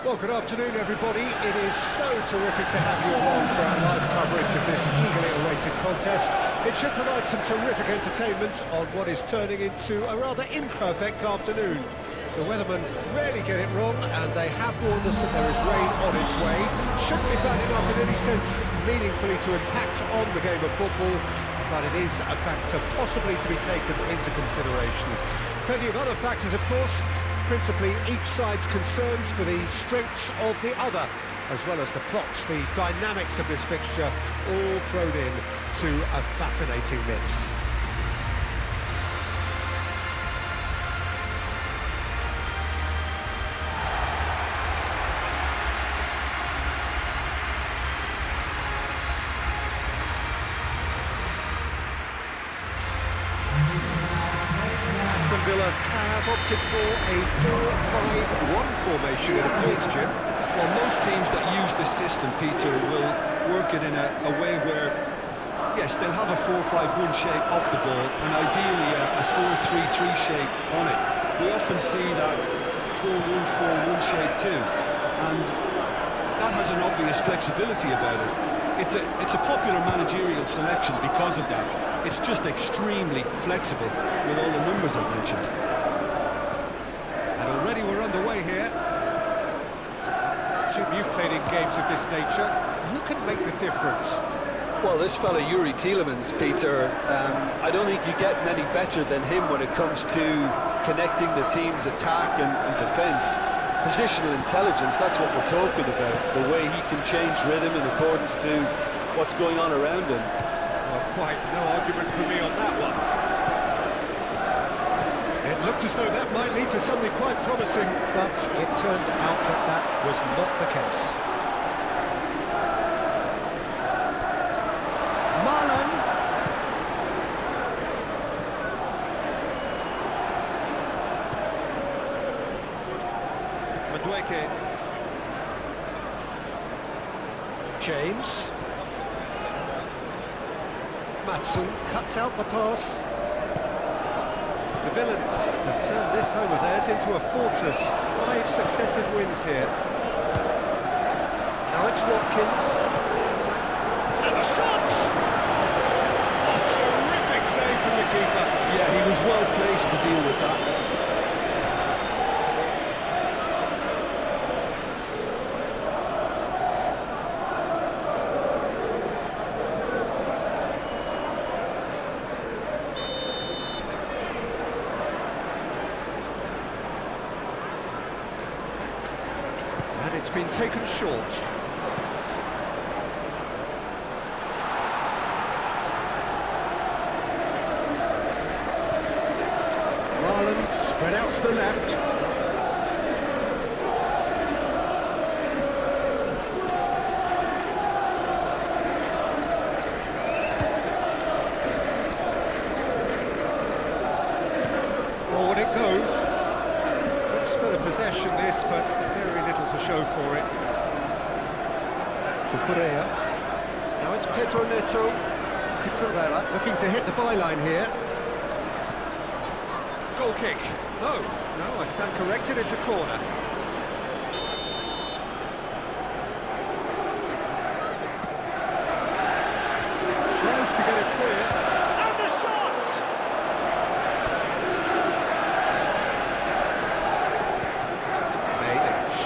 Well, good afternoon, everybody. It is so terrific to have you along for our live coverage of this eagerly awaited contest. It should provide some terrific entertainment on what is turning into a rather imperfect afternoon. The weathermen rarely get it wrong, and they have warned us that there is rain on its way. Shouldn't be bad enough in any sense meaningfully to impact on the game of football, but it is a factor possibly to be taken into consideration. Plenty of other factors, of course, principally each side's concerns for the strengths of the other, as well as the plots, the dynamics of this fixture, all thrown in to a fascinating mix. Aston Villa have opted for a 4-5-1 formation, it appears, Jim. Well, most teams that use this system, Peter, will work it in a way where, yes, they'll have a 4-5-1 shape off the ball, and ideally a 4-3-3 shape on it. We often see that 4-1-4-1 shape too, and that has an obvious flexibility about it. It's a popular managerial selection because of that. It's just extremely flexible with all the numbers I've mentioned. And already we're underway here. Jim, you've played in games of this nature. Who can make the difference? Well, this fella, Yuri Tielemans, Peter, I don't think you get many better than him when it comes to connecting the team's attack and defence. Positional intelligence, that's what we're talking about. The way he can change rhythm in accordance to what's going on around him. Well, quite no argument for me on that one. It looked as though that might lead to something quite promising, but it turned out that that was not the case. Marlon. Madueke. James. Maatsen cuts out the pass. The Villains have turned this home of theirs into a fortress. 5 successive wins here. Now it's Watkins. And the shot! A terrific save from the keeper. Yeah, he was well placed to deal with that. And it's been taken short. Marlon spread out to the left. Forward it goes. Good spell of possession this, but very little to show for it. Cucurella. Now it's Pedro Neto. Cucurella looking to hit the byline here. Goal kick. No, I stand corrected, it's a corner. Tries to get it clear. And the shot!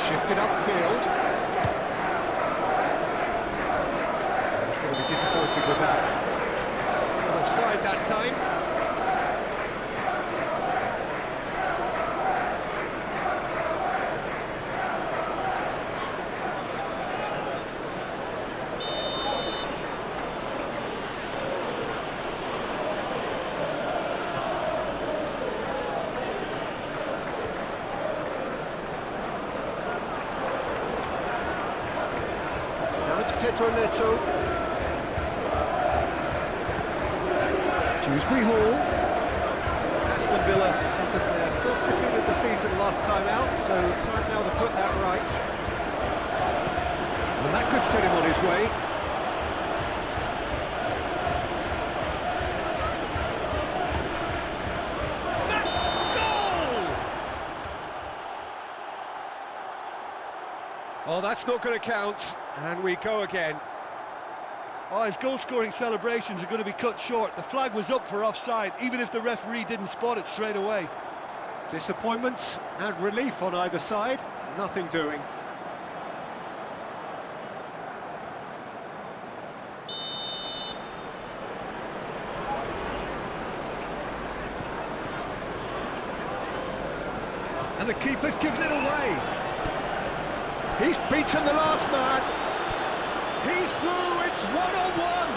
Shifted upfield. He's going to be disappointed with that. Offside that time. Pedro Neto. Dewsbury Hall. Aston Villa suffered their first defeat of the season last time out, so time now to put that right. And that could set him on his way. Oh, that's not going to count. And we go again. Oh, his goal-scoring celebrations are going to be cut short. The flag was up for offside, even if the referee didn't spot it straight away. Disappointment and relief on either side. Nothing doing. And the keeper's given it away. He's beaten the last man. He's through, it's one-on-one.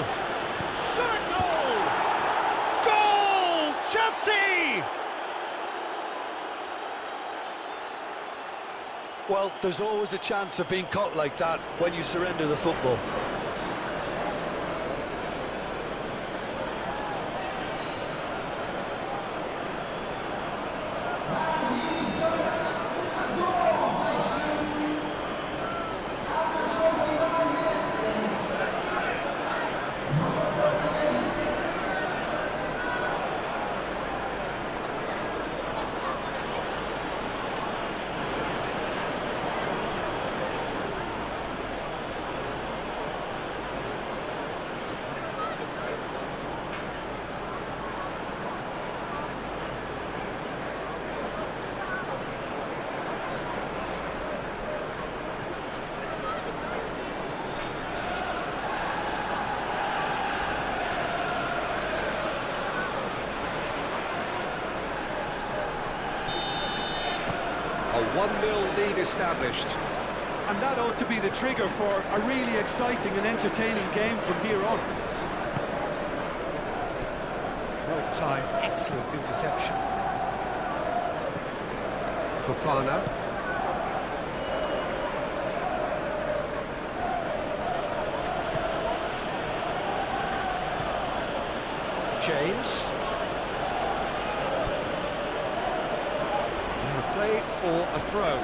Shot a goal! Goal! Chelsea! Well, there's always a chance of being caught like that when you surrender the football. A 1-0 lead established. And that ought to be the trigger for a really exciting and entertaining game from here on. Right time, excellent interception. Fofana. James. And play for a throw.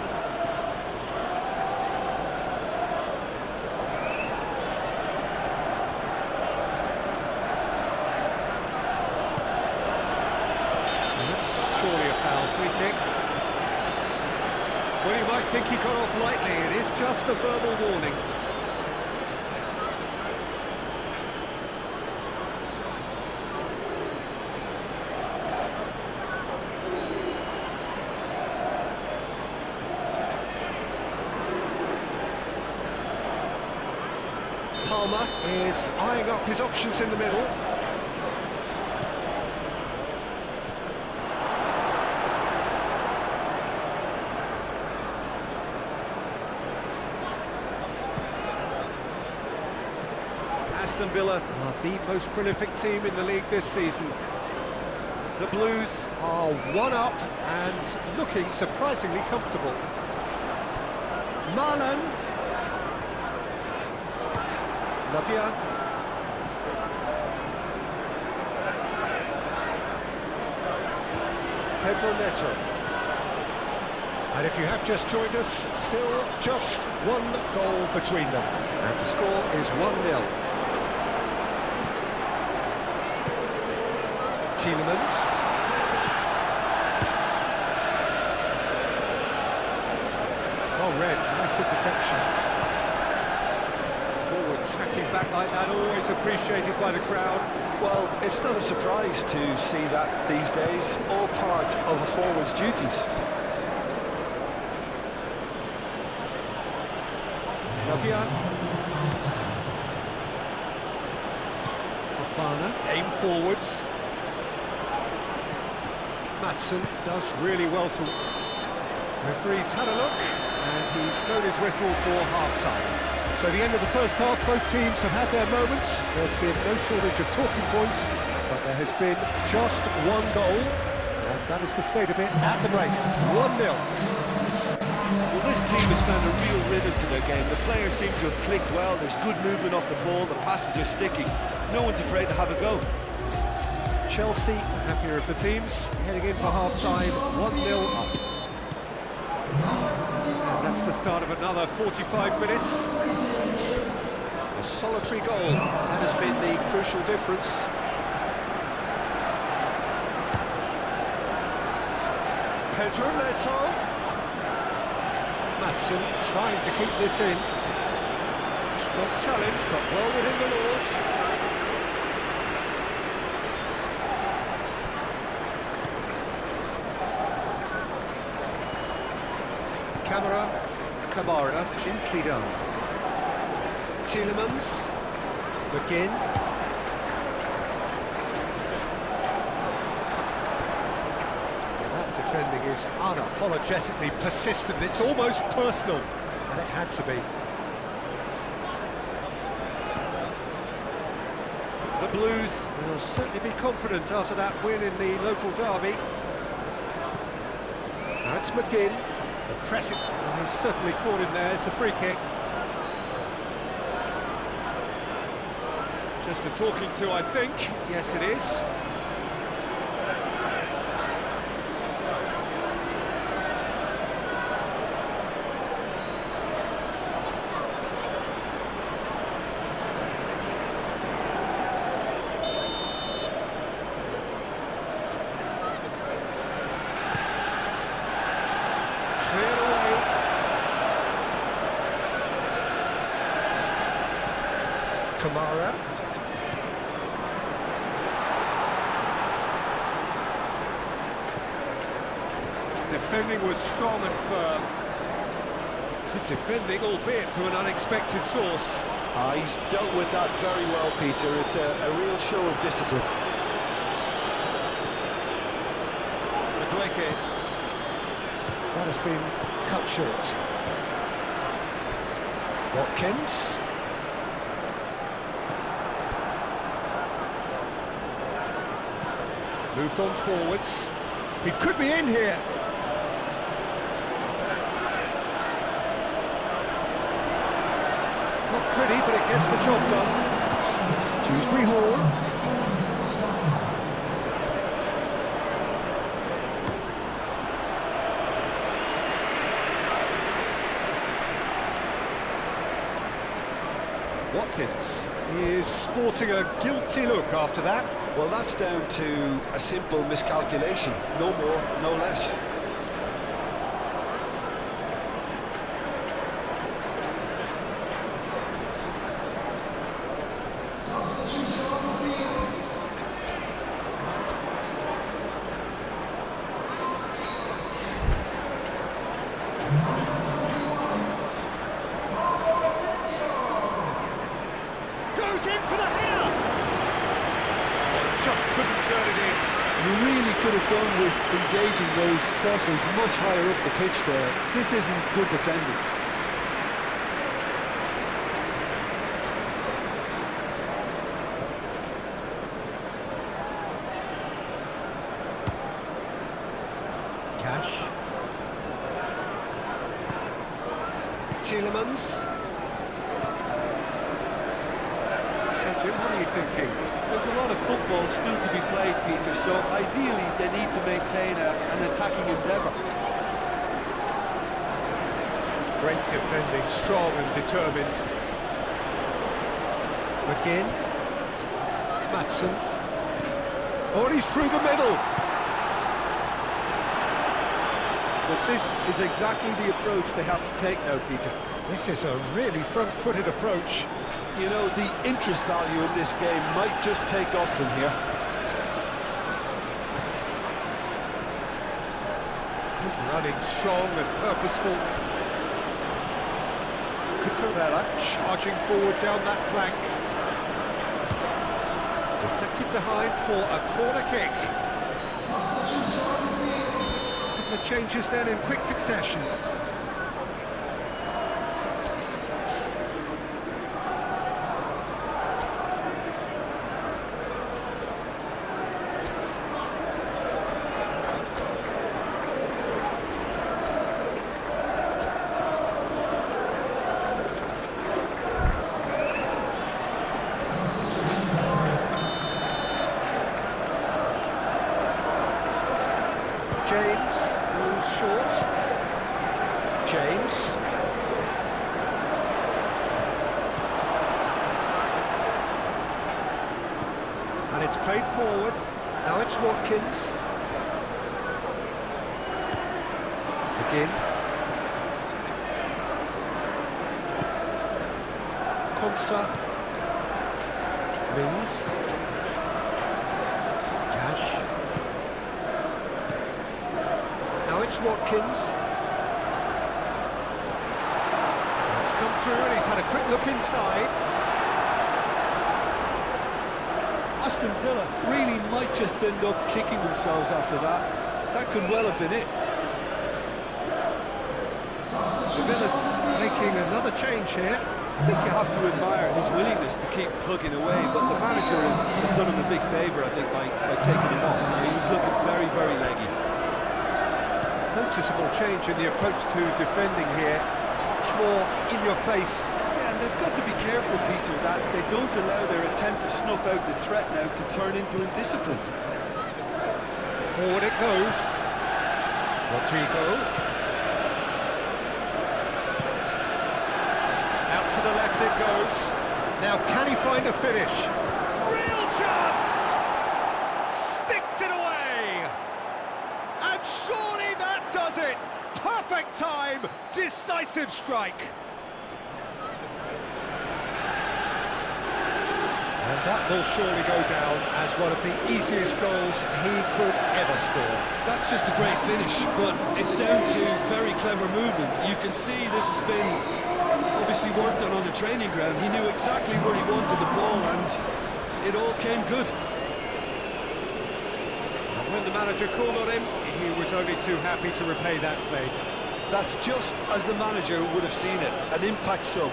Surely a foul, free kick. Well, you might think he got off lightly. It is just a verbal warning. Palmer is eyeing up his options in the middle. Aston Villa are the most prolific team in the league this season. The Blues are one up and looking surprisingly comfortable. Marlon. Lavia. Pedro Neto. And if you have just joined us, still just one goal between them. And the score is 1-0. Tielemans. Oh, Red, nice interception. Forward tracking back like that, always appreciated by the crowd. Well, it's not a surprise to see that these days, all part of a forward's duties. Lavia. Fofana, aim forwards. Maatsen does really well to... Referee's had a look, and he's blown his whistle for half-time. So the end of the first half, both teams have had their moments. There's been no shortage of talking points, but there has been just one goal, and that is the state of it at the break. 1-0. Well, this team has found a real rhythm to their game. The players seem to have clicked well, there's good movement off the ball, the passes are sticking. No one's afraid to have a go. Chelsea, the happier of the teams, heading in for half-time, 1-0 up. And that's the start of another 45 minutes. A solitary goal, that has been the crucial difference. Pedro Neto. Madsen trying to keep this in. Strong challenge, but well within the laws. Kamara, gently done. Tielemans, McGinn. That defending is unapologetically persistent. It's almost personal, and it had to be. The Blues will certainly be confident after that win in the local derby. Now it's McGinn. The pressing, well, he's certainly caught him there. It's a free kick. Just a talking to, I think. Yes, it is. Cleared away. Kamara. Defending was strong and firm. Good defending, albeit from an unexpected source. He's dealt with that very well, Peter. It's a real show of discipline. Madueke. That has been cut short. Watkins. Moved on forwards. He could be in here. Not pretty, but it gets the job done. Dewsbury Hall. Watkins is sporting a guilty look after that. Well, that's down to a simple miscalculation. No more, no less. Goes in for the header! Just couldn't turn it in. You really could have done with engaging those crosses much higher up the pitch there. This isn't good defending. Cash. Tielemans. So, Jim, what are you thinking? There's a lot of football still to be played, Peter, so ideally they need to maintain an attacking endeavour. Great defending, strong and determined. McGinn. Madsen. Oh, and he's through the middle. But this is exactly the approach they have to take now, Peter. This is a really front-footed approach. You know, the interest value in this game might just take off from here. Good running, strong and purposeful. Cucurella charging forward down that flank. Deflected behind for a corner kick. And the changes then in quick succession. James falls short. James. And it's played forward. Now it's Watkins. Again. Konsa. Mings. Cash. Now it's Watkins. It's come through and he's had a quick look inside. Aston Villa really might just end up kicking themselves after that. That could well have been it. The Villa making another change here. I think you have to admire his willingness to keep plugging away, but the manager has done him a big favour, I think, by taking him off. He was looking very, very leggy. Noticeable change in the approach to defending here. Much more in your face. Yeah, and they've got to be careful, Peter, that they don't allow their attempt to snuff out the threat now to turn into indiscipline. Forward it goes. Rodrigo. Out to the left it goes. Now can he find a finish? Real chance! Sticks it away! And surely that does it! Perfect time! Decisive strike! And that will surely go down as one of the easiest goals he could ever score. That's just a great finish, but it's down to very clever movement. You can see this has been obviously worked on the training ground. He knew exactly where he wanted the ball and it all came good. And when the manager called on him, he was only too happy to repay that fate. That's just as the manager would have seen it, an impact sub.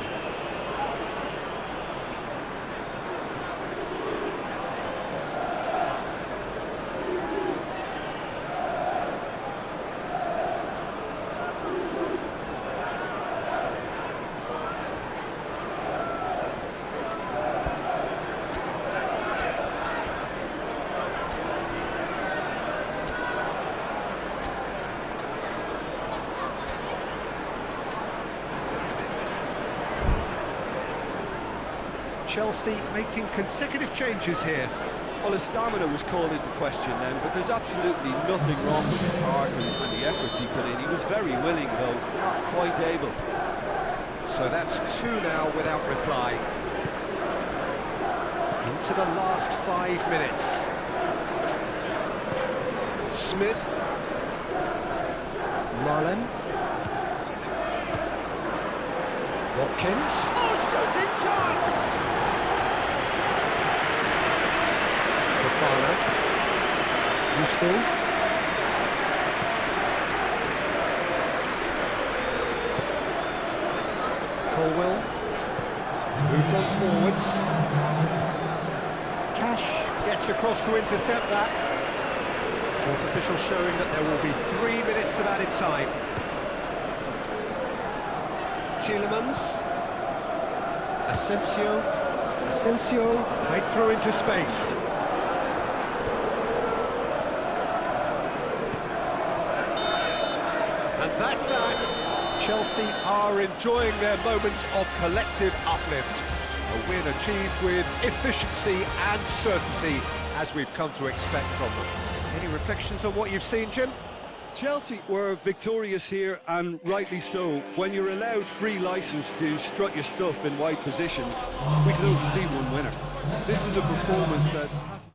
Chelsea making consecutive changes here. Well, his stamina was called into question then, but there's absolutely nothing wrong with his heart and the efforts he put in. He was very willing, though, not quite able. So that's two now without reply. Into the last 5 minutes. Smith. Marlen. Watkins. Oh, shooting chance! Fofana. Gusto. Colwell. Moved on forwards. Cash gets across to intercept that. Fourth official showing that there will be 3 minutes of added time. Tielemans. Asensio played through into space. And that's that. Chelsea are enjoying their moments of collective uplift. A win achieved with efficiency and certainty, as we've come to expect from them. Any reflections on what you've seen, Jim? Chelsea were victorious here, and rightly so. When you're allowed free licence to strut your stuff in wide positions, we can only see one winner. This is a performance that hasn't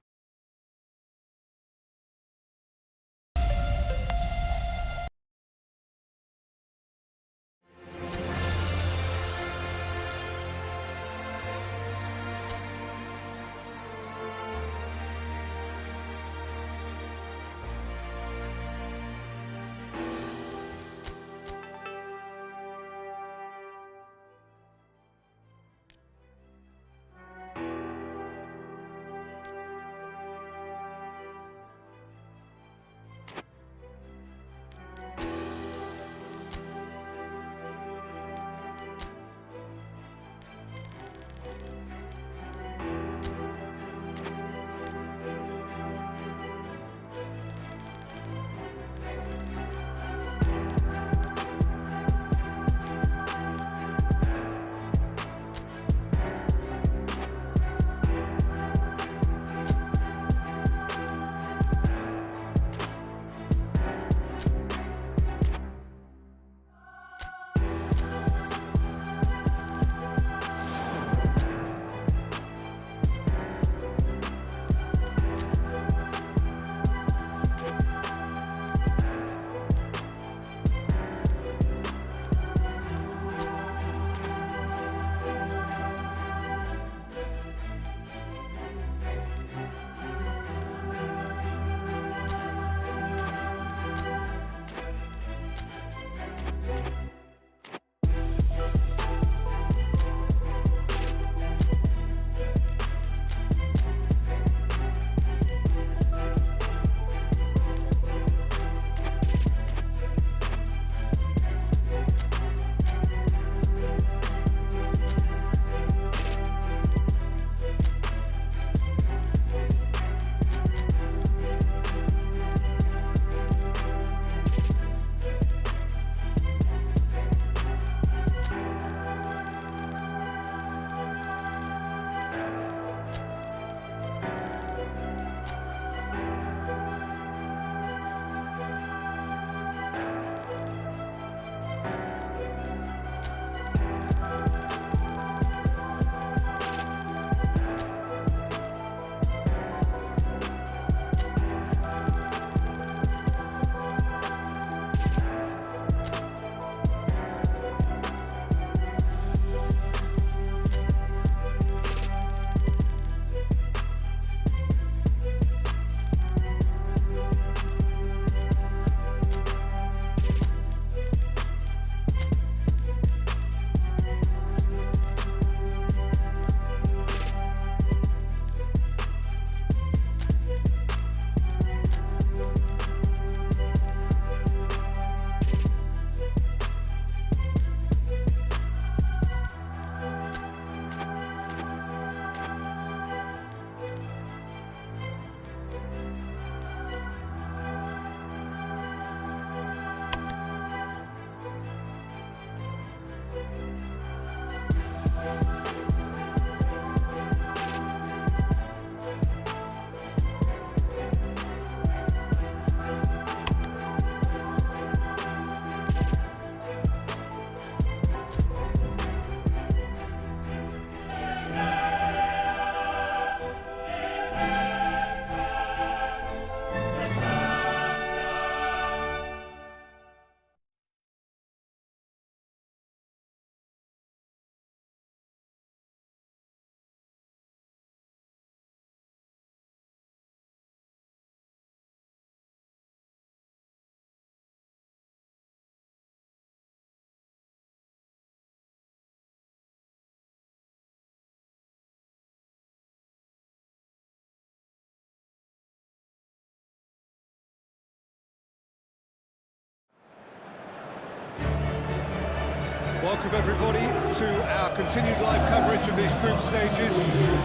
Welcome everybody to our continued live coverage of these group stages.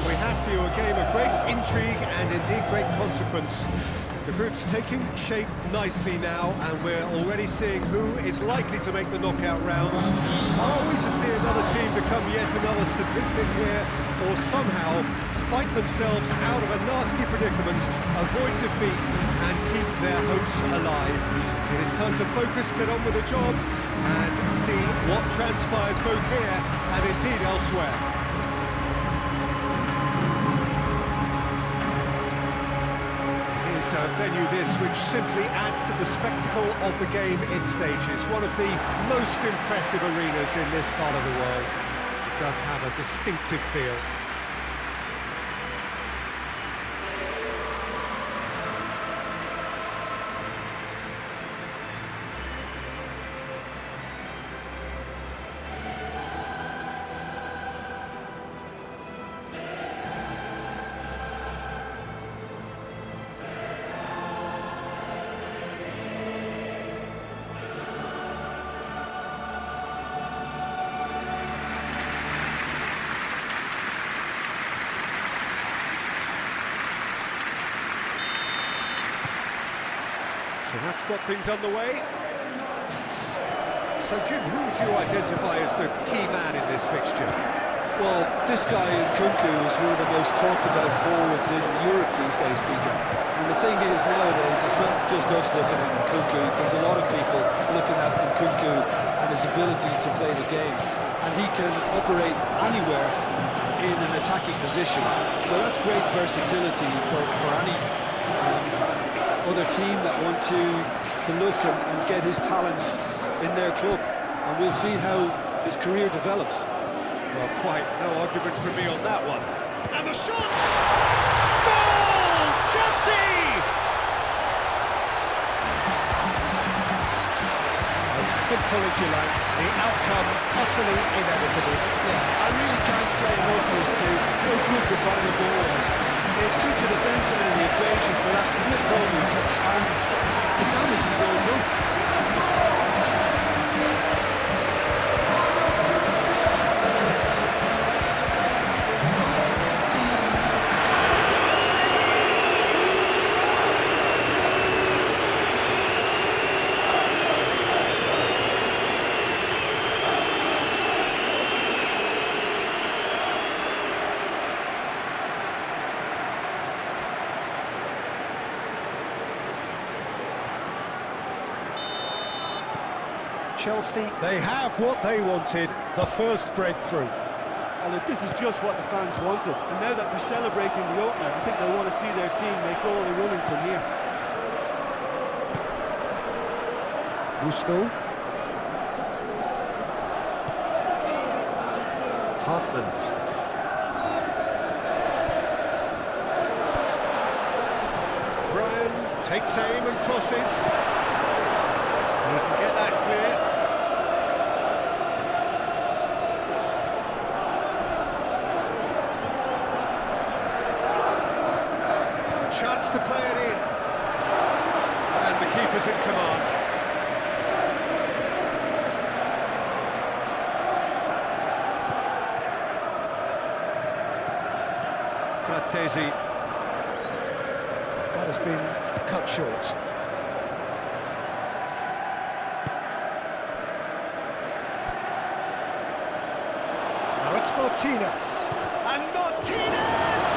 We have for you a game of great intrigue and indeed great consequence. The group's taking shape nicely now, and we're already seeing who is likely to make the knockout rounds. Are we to see another team become yet another statistic here, or somehow fight themselves out of a nasty predicament, avoid defeat and keep their hopes alive? It is time to focus, get on with the job and see what transpires both here and indeed elsewhere. It is a venue this which simply adds to the spectacle of the game in stages. One of the most impressive arenas in this part of the world. It does have a distinctive feel. So that's got things underway. So Jim, who would you identify as the key man in this fixture? Well, this guy Nkunku is one of the most talked about forwards in Europe these days, Peter. And the thing is, nowadays, it's not just us looking at Nkunku. There's a lot of people looking at Nkunku and his ability to play the game. And he can operate anywhere in an attacking position. So that's great versatility for any other team that want to look and get his talents in their club. And we'll see how his career develops. Well, quite no argument from me on that one. And the shots! Goal! Chelsea! As simple as you like, the outcome utterly inevitable. Yeah, I really can't say enough as to how good the final ball was. It took the defence out of the equation for that split moment, and the damage was all done. Chelsea, they have what they wanted, the first breakthrough. And look, this is just what the fans wanted. And now that they're celebrating the opener, I think they'll want to see their team make all the running from here. Gusto. Hartman. Brian takes aim and crosses. He can get that clear. A chance to play it in. And the keeper's in command. Fratesi. That has been cut short. Now it's Martinez. And Martinez!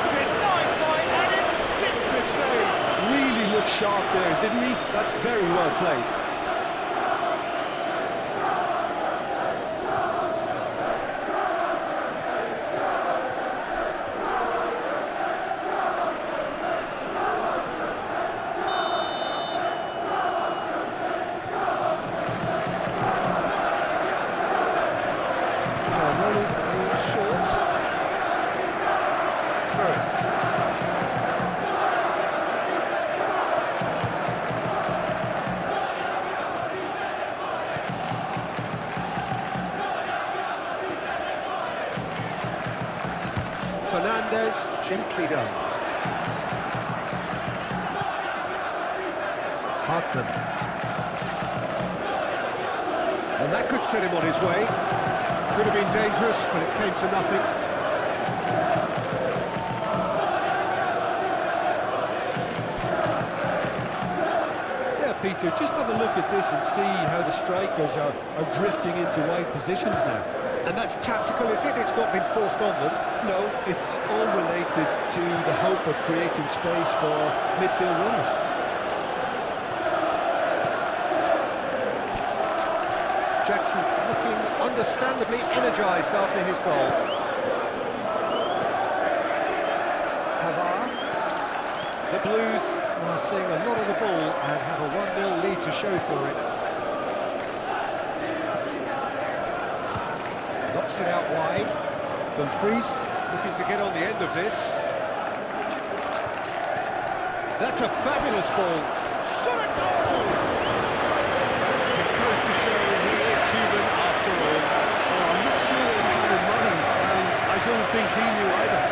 Denied by an instinctive save. Really looked sharp there, didn't he? That's very well played. Fernandes, gently done. Hartman. And that could set him on his way. Could have been dangerous, but it came to nothing. Yeah, Peter, just have a look at this and see how the strikers are drifting into wide positions now. And that's tactical, is it? It's not been forced on them. No, it's all related to the hope of creating space for midfield runners. Jackson looking understandably energised after his goal. Pavard. The Blues are seeing a lot of the ball and have a 1-0 lead to show for it. Knocks it out wide. Dumfries looking to get on the end of this. That's a fabulous ball. Shot a goal! It goes to show he is human after all. Oh, I'm not sure what he had in mind, and I don't think he knew either.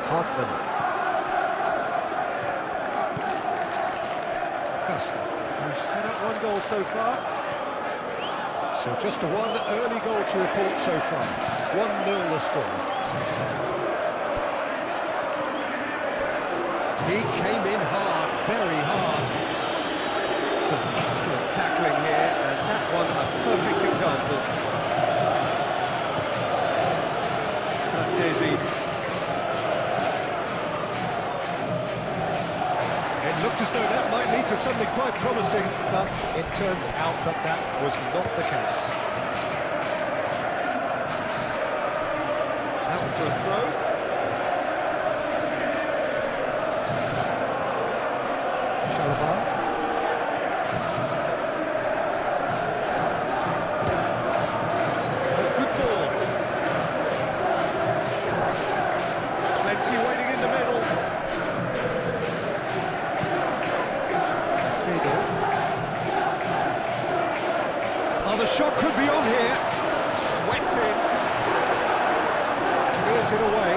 Hartman. Gustin, who's set up 1 goal so far. So just a 1 early goal to report so far. 1-0 the score. He came in hard, very hard. Some excellent tackling here, and that one a perfect example. Fratesi. It looked as though that might lead to something quite promising, but it turned out that that was not the case. That was for a throw. Chalobah. Good ball. Plenty waiting in the middle. Oh, the shot could be on here. Swept in. Clears it away.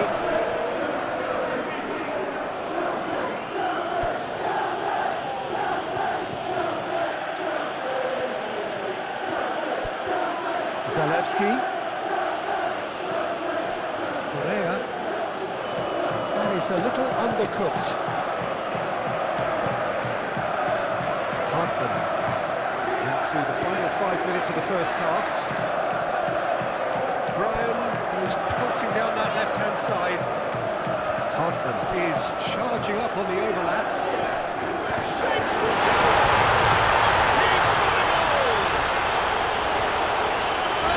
Zalewski. Correa. That is a little undercooked. Hartman. Into the final 5 minutes of the first half. Graham goes pelting down that left-hand side. Hartman is charging up on the overlap. Shapes to shoot!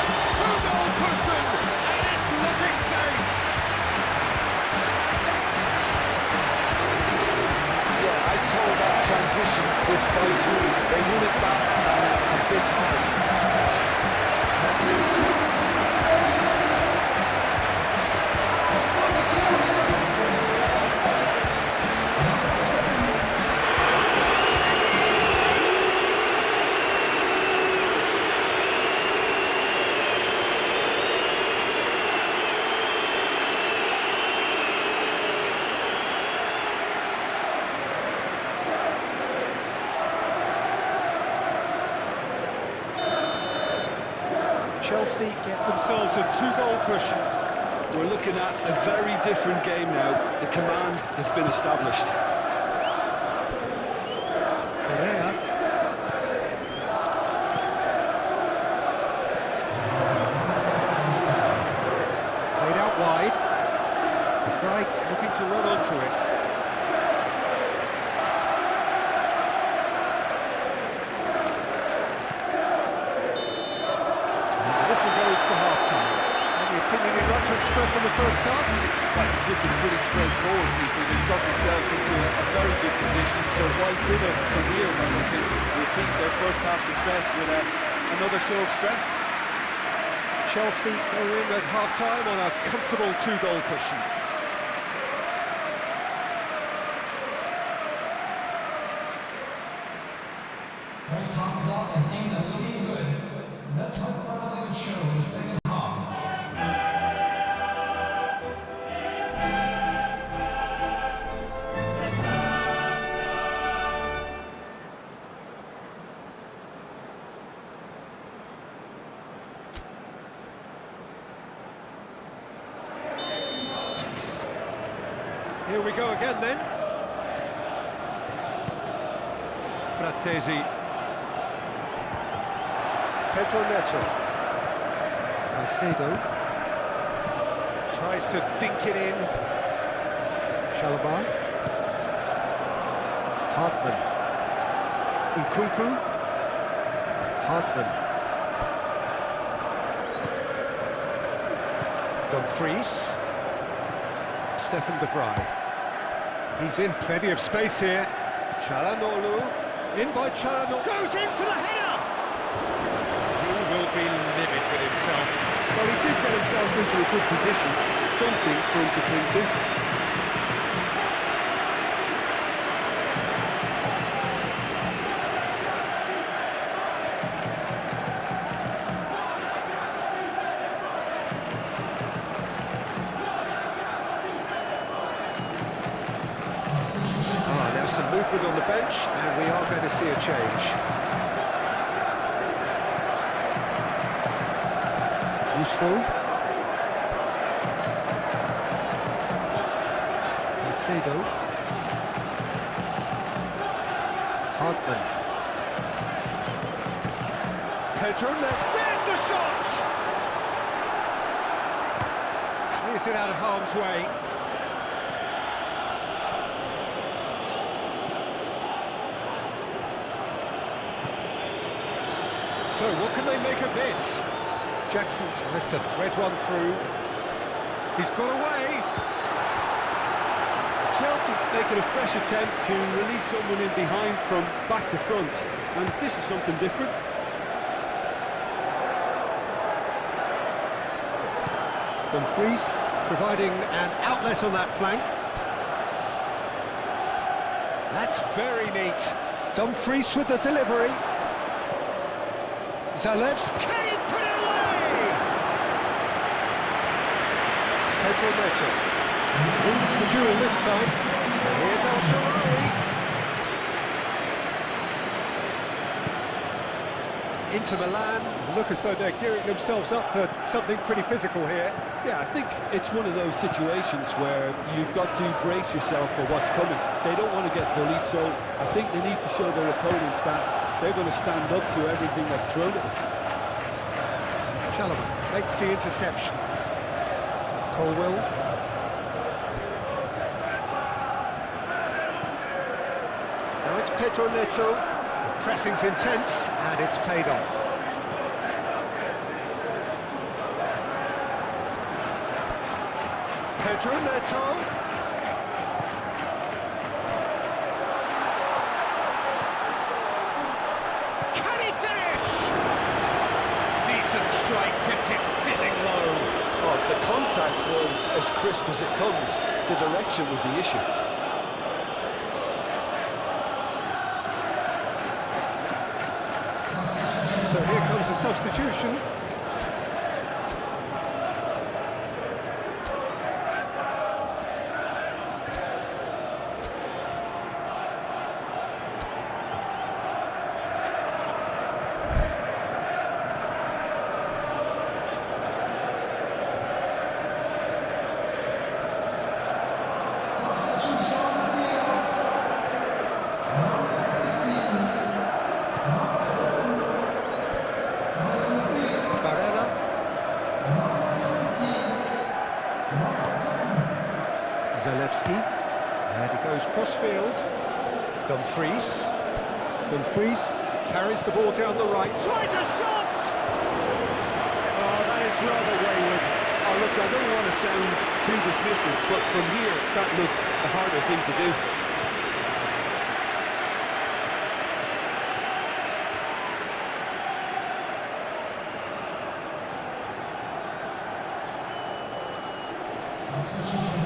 He's got a goal! A 2-goal cushion, and it's looking safe! Yeah, I call that transition with both. They won it back a bit hard. Chelsea get themselves a 2-goal cushion. We're looking at a very different game now. The command has been established. Correa. Played out wide. De Vrij looking to run onto it. And the whistle goes for half-time. Any opinion you'd like to express on the first half? Well, it's looking pretty straightforward, Peter. They've got themselves into a very good position. So why dither from here when they can repeat their first half success with another show of strength? Chelsea go in at half-time on a comfortable 2-goal cushion. First half is up and things are looking good. Let's hope for another good show in the second half. Here we go again then. Frattesi. Pedro Neto. Caicedo. Tries to dink it in. Chalobah. Hartman. Nkunku. Hartman. Dumfries. Stefan de Vrij. He's in plenty of space here. Çalhanoğlu. In by Çalhanoğlu. Goes in for the header! He will be livid with himself. Well, he did get himself into a good position, something for him to cling to. Now some movement on the bench, and we are going to see a change. Gusto. Caicedo. Hartman. Pedro Neto. There's the shot! Clears it out of harm's way. So, what can they make of this? Jackson tries to thread one through. He's got away. Chelsea making a fresh attempt to release someone in behind from back to front, and this is something different. Dumfries providing an outlet on that flank. That's very neat. Dumfries with the delivery. Zalewski, can he put it away? Pedro Neto. Wins the duel this time. Here's El Shaarawy. Inter Milan look as though they're gearing themselves up for something pretty physical here. Yeah, I think it's one of those situations where you've got to brace yourself for what's coming. They don't want to get bullied, so I think they need to show their opponents that they're going to stand up to everything that's thrown at them. Chalobah makes the interception. Colwill. Now it's Pedro Neto. The pressing's intense, and it's paid off. Pedro Neto. The contact was as crisp as it comes. The direction was the issue. So here comes the substitution. Zalewski, and he goes cross-field. Dumfries. Dumfries carries the ball down the right. Tries a shot! Oh, that is rather wayward. Oh, look, I don't want to sound too dismissive, but from here, that looked a harder thing to do.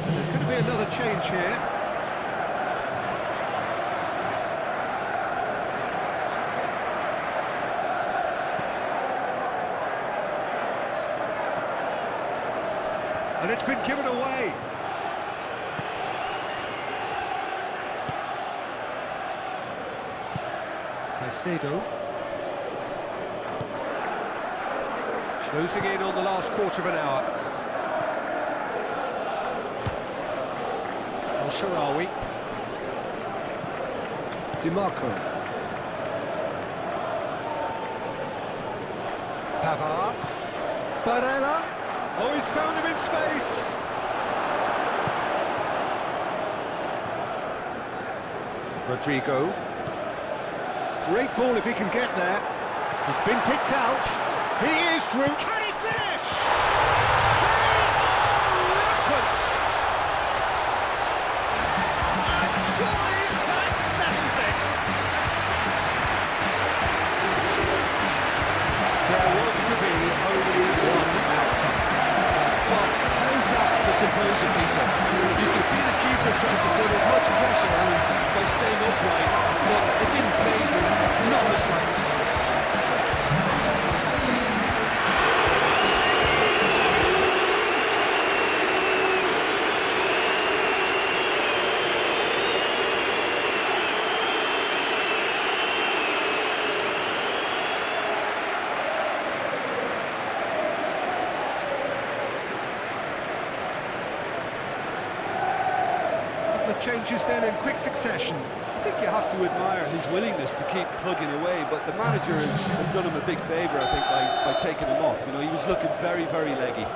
There's going to be another change here. And it's been given away. Caicedo. Closing in on the last quarter of an hour. El Shaarawy. DiMarco. Pavard. Barella. Oh, he's found him in space. Rodrigo. Great ball if he can get there. He's been picked out. He is through. Can he finish? They are rampant. And surely that settles it. There was to be only one outcome. But how's that for composure, Peter? You can see the keeper trying to put as much pressure on him by staying upright, but it didn't faze him, not the slightest. Changes then in quick succession. I think you have to admire his willingness to keep plugging away, but the manager has done him a big favour, I think, by taking him off. You know, he was looking very, very leggy.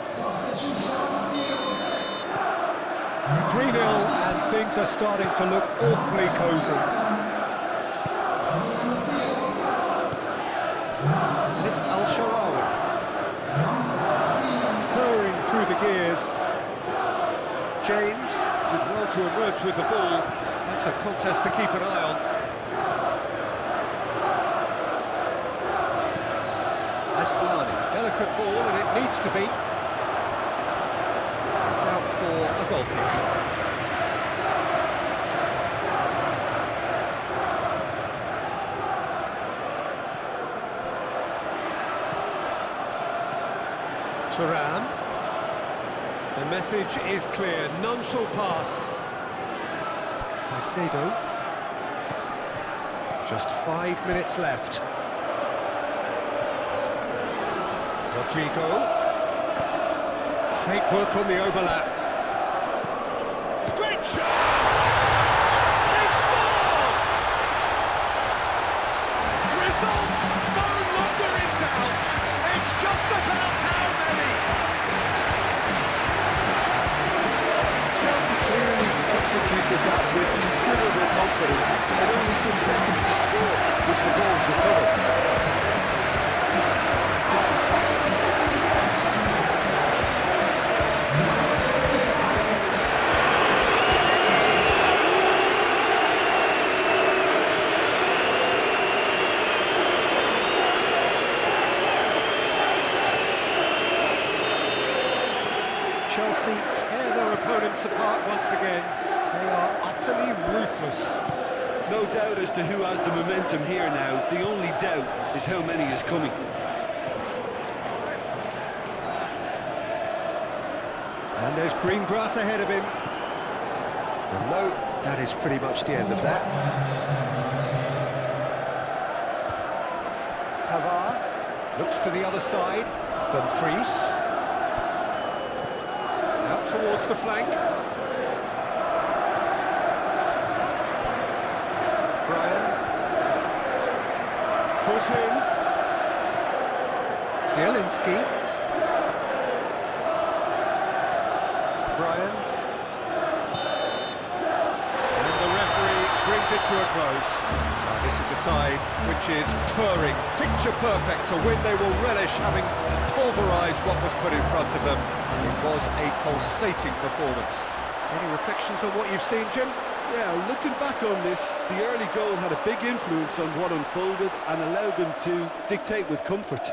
Substitution on the field. 3-0 and things are starting to look awfully cosy. It's El Shaarawy. Purring through the gears. James did well to emerge with the ball. That's a contest to keep an eye on. Aslani, delicate ball and it needs to be. It's out for a goal kick. Thuram. The message is clear, none shall pass. Caicedo. Just 5 minutes left. Rodrigo. Great work on the overlap. Great chance! They've scored! Results no longer in doubt. It's just about how many. Chelsea clearly executed that with considerable confidence. It only took seconds to score, which the goals recovered. Chelsea tear their opponents apart once again. They are utterly ruthless. No doubt as to who has the momentum here now. The only doubt is how many is coming. And there's green grass ahead of him. And no, that is pretty much the end of that. Pavard looks to the other side. Dumfries. Out towards the flank. Bryan. Foot in. Zielinski. Bryan. And the referee brings it to a close. This is a side which is purring, picture perfect, a win they will relish, having pulverised what was put in front of them. It was a pulsating performance. Any reflections on what you've seen, Jim? Yeah, looking back on this, the early goal had a big influence on what unfolded and allowed them to dictate with comfort.